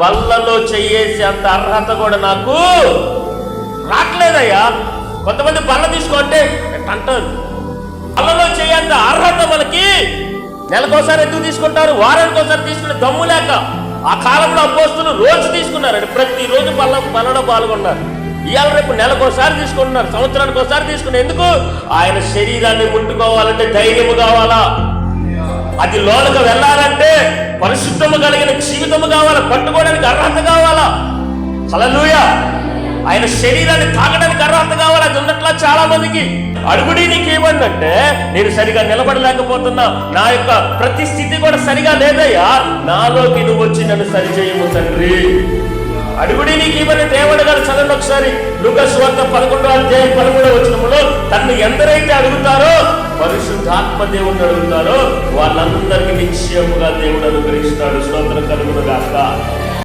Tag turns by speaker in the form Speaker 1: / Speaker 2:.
Speaker 1: బల్లలో చెయ్యేసి అంత అర్హత కూడా నాకు రావట్లేదయ్యా. కొంతమంది బల్ల తీసుకుంటే అంటారు, బల్లలో చేయంత అర్హత మనకి నెలకోసారి ఎందుకు తీసుకుంటారు, వారానికి ఒకసారి తీసుకునే దమ్ము లేక. ఆ కాలంలో అపోస్తులు రోజు తీసుకున్నారండి, ప్రతిరోజు బల్లలో పాల్గొన్నారు. ఇవాళ రేపు నెలకోసారి తీసుకుంటున్నారు, సంవత్సరానికి ఒకసారి తీసుకున్నారు. ఎందుకు? ఆయన శరీరాన్ని ముట్టుకోవాలంటే ధైర్యము కావాలా, అది లోనకు వెళ్ళాలంటే పరిశుద్ధము కలిగిన జీవితము కావాలా, పట్టుకోవడానికి అర్హత కావాలా. హల్లెలూయా. ఆయన శరీరాన్ని తాకడానికి అర్హత కావాలి. అది ఉన్నట్లా చాలా మందికి. అడుగుడి నీకేమందంటే, నేను సరిగా నిలబడలేకపోతున్నా, నా యొక్క ప్రతి స్థితి కూడా సరిగా లేదయ్యా, నాలోకి నువ్వు వచ్చి నన్ను సరిచేయము తండ్రి. అడుగుడి నీకేమని దేవుడు గారు చదవండి ఒకసారి. లూకా సువార్త 11:13 తన్ను ఎందరైతే అడుగుతారో, పరిశుద్ధాత్మ దేవుడిని అడుగుతారో, వాళ్ళందరికీ నిశ్చయముగా దేవుడు అనుగ్రహిస్తాడు. స్తోత్రం కలుగును గాక.